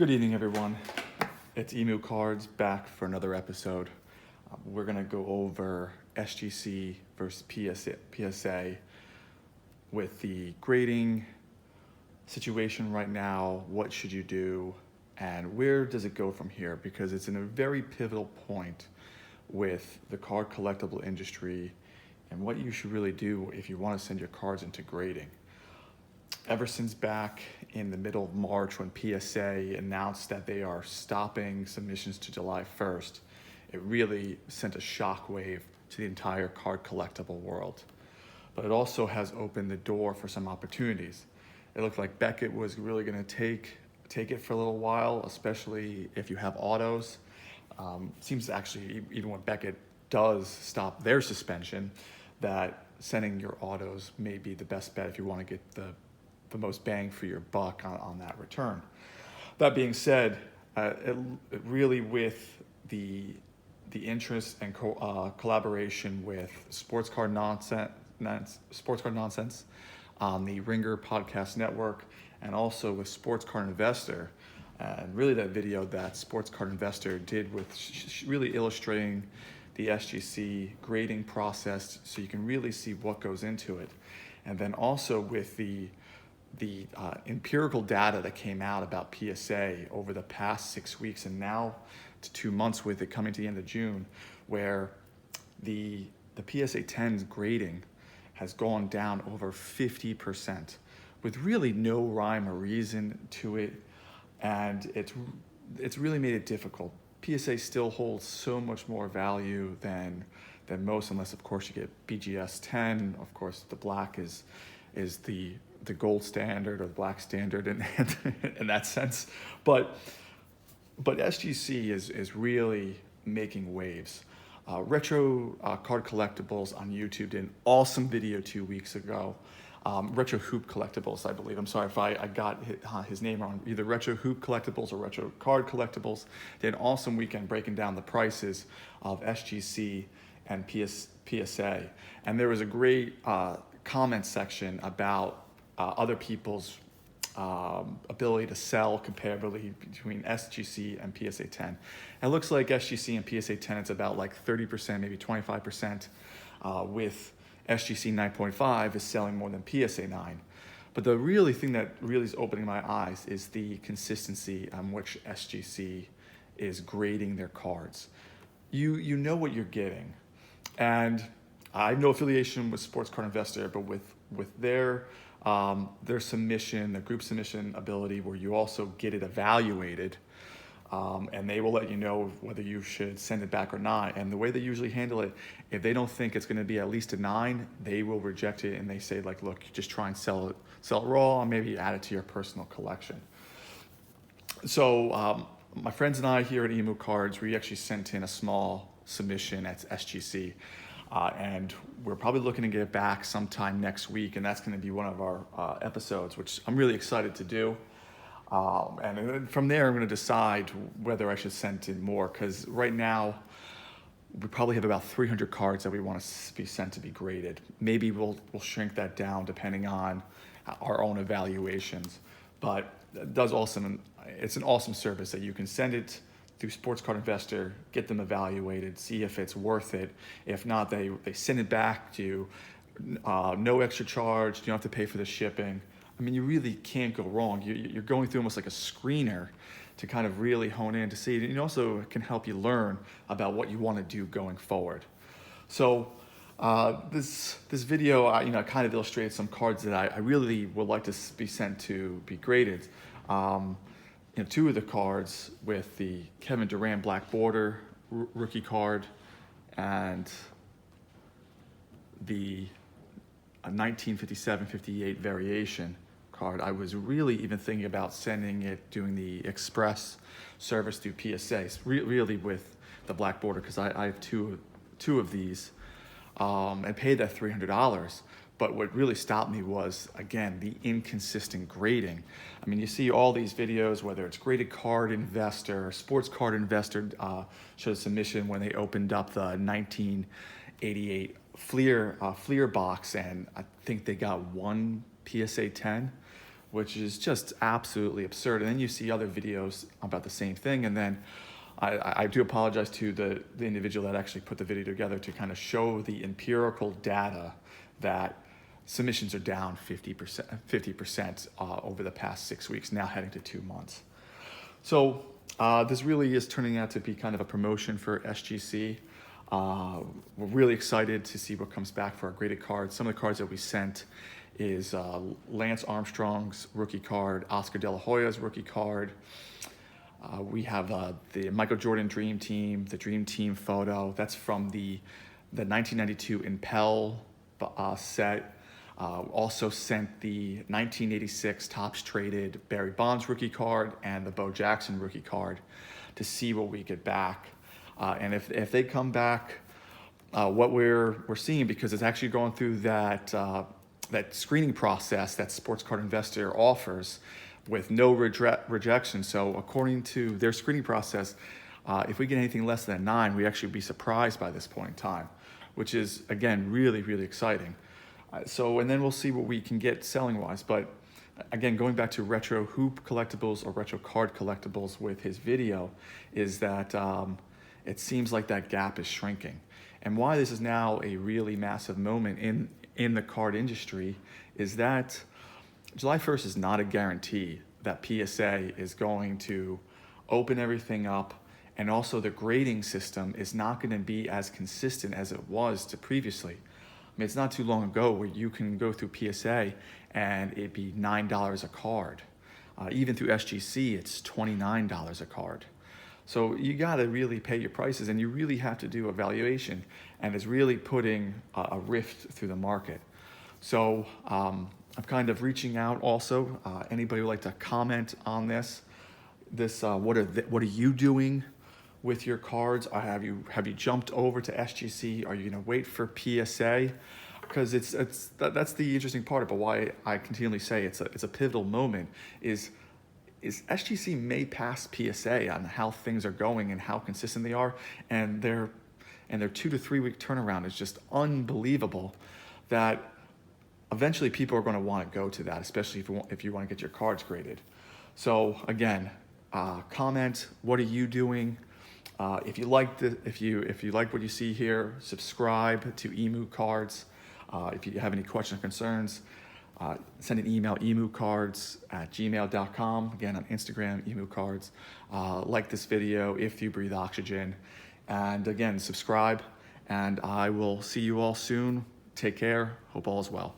Good evening, everyone. It's Emu Cards back for another episode. We're gonna go over SGC versus PSA with the grading situation right now. What should you do, and where does it go from here? Because it's in a very pivotal point with the card collectible industry and what you should really do if you want to send your cards into grading. Ever since back in the middle of March when PSA announced that they are stopping submissions to July 1st, it really sent a shockwave to the entire card collectible world. But it also has opened the door for some opportunities. It looked like Beckett was really going to take it for a little while, especially if you have autos. Seems actually, even when Beckett does stop their suspension, that sending your autos may be the best bet if you want to get the most bang for your buck on that return. That being said, it really with the interest and collaboration with Sports Card Nonsense on the Ringer Podcast Network, and also with Sports Card Investor, and really that video that Sports Card Investor did with really illustrating the SGC grading process, so you can really see what goes into it, and then also with the empirical data that came out about PSA over the past 6 weeks and now to 2 months, with it coming to the end of June, where the PSA 10's grading has gone down over 50% with really no rhyme or reason to it, and it's really made it difficult. PSA still holds so much more value than most, unless of course you get BGS 10. Of course the black is the gold standard or the black standard in that sense. But SGC is really making waves. Retro Card Collectibles on YouTube did an awesome video 2 weeks ago. Retro Hoop Collectibles, I believe. I'm sorry if I got his name wrong. Either Retro Hoop Collectibles or Retro Card Collectibles did an awesome weekend breaking down the prices of SGC and PSA. And there was a great comment section about other people's ability to sell comparably between SGC and PSA 10. And it looks like SGC and PSA 10, it's about like 30%, maybe 25%, with SGC 9.5 is selling more than PSA 9. But the really thing that really is opening my eyes is the consistency on which SGC is grading their cards. You know what you're getting. And I have no affiliation with Sports Card Investor, but with their submission, their group submission ability, where you also get it evaluated, and they will let you know whether you should send it back or not. And the way they usually handle it, if they don't think it's going to be at least a 9, they will reject it, and they say, like, look, just try and sell it raw, and maybe add it to your personal collection. So my friends and I here at Emu Cards, we actually sent in a small submission at SGC. And we're probably looking to get it back sometime next week, and that's going to be one of our episodes, which I'm really excited to do. And then from there, I'm going to decide whether I should send in more, because right now we probably have about 300 cards that we want to be sent to be graded. Maybe we'll shrink that down depending on our own evaluations. But it's an awesome service that you can send it through Sports Card Investor, get them evaluated, see if it's worth it. If not, they send it back to you. No extra charge. You don't have to pay for the shipping. I mean, you really can't go wrong. You're going through almost like a screener to kind of really hone in to see it. And it also can help you learn about what you want to do going forward. So this video, kind of illustrated some cards that I really would like to be sent to be graded. 2 of the cards with the Kevin Durant Black Border rookie card and the 1957-58 variation card. I was really even thinking about sending it, doing the express service through PSA, really with the Black Border, because I have two of these, and paid that $300. But what really stopped me was, again, the inconsistent grading. I mean, you see all these videos, whether it's Graded Card Investor, Sports Card Investor showed a submission when they opened up the 1988 Fleer box, and I think they got one PSA 10. which is just absolutely absurd. And then you see other videos about the same thing. And then I do apologize to the individual that actually put the video together to kind of show the empirical data that submissions are down 50% over the past 6 weeks, now heading to 2 months. So this really is turning out to be kind of a promotion for SGC. We're really excited to see what comes back for our graded cards. Some of the cards that we sent is Lance Armstrong's rookie card, Oscar De La Hoya's rookie card. We have the Michael Jordan Dream Team, the Dream Team photo. That's from the 1992 Impel set. Also sent the 1986 Topps Traded Barry Bonds rookie card and the Bo Jackson rookie card to see what we get back. And if they come back, what we're seeing, because it's actually going through that screening process that Sports Card Investor offers with no rejection. So according to their screening process, if we get anything less than a 9, we actually be surprised by this point in time, which is, again, really, really exciting. And then we'll see what we can get selling-wise. But again, going back to Retro Hoop Collectibles or Retro Card Collectibles with his video, is that it seems like that gap is shrinking. And why this is now a really massive moment in the card industry is that July 1st is not a guarantee that PSA is going to open everything up, and also the grading system is not going to be as consistent as it was to previously. I mean, it's not too long ago where you can go through PSA and it'd be $9 a card. Even through SGC, it's $29 a card. So you got to really pay your prices, and you really have to do evaluation, and it's really putting a rift through the market. So I'm kind of reaching out also. Anybody would like to comment on this? What are you doing with your cards? Have you jumped over to SGC? Are you going to wait for PSA? Because that's the interesting part about why I continually say it's a pivotal moment. Is SGC may pass PSA on how things are going and how consistent they are, and their 2 to 3 week turnaround is just unbelievable. That eventually people are going to want to go to that, especially if you want to get your cards graded. So again, comment. What are you doing? If you like what you see here, subscribe to Emu Cards. If you have any questions or concerns, send an email, emucards@gmail.com. Again, on Instagram, emucards. Like this video if you breathe oxygen. And again, subscribe. And I will see you all soon. Take care. Hope all is well.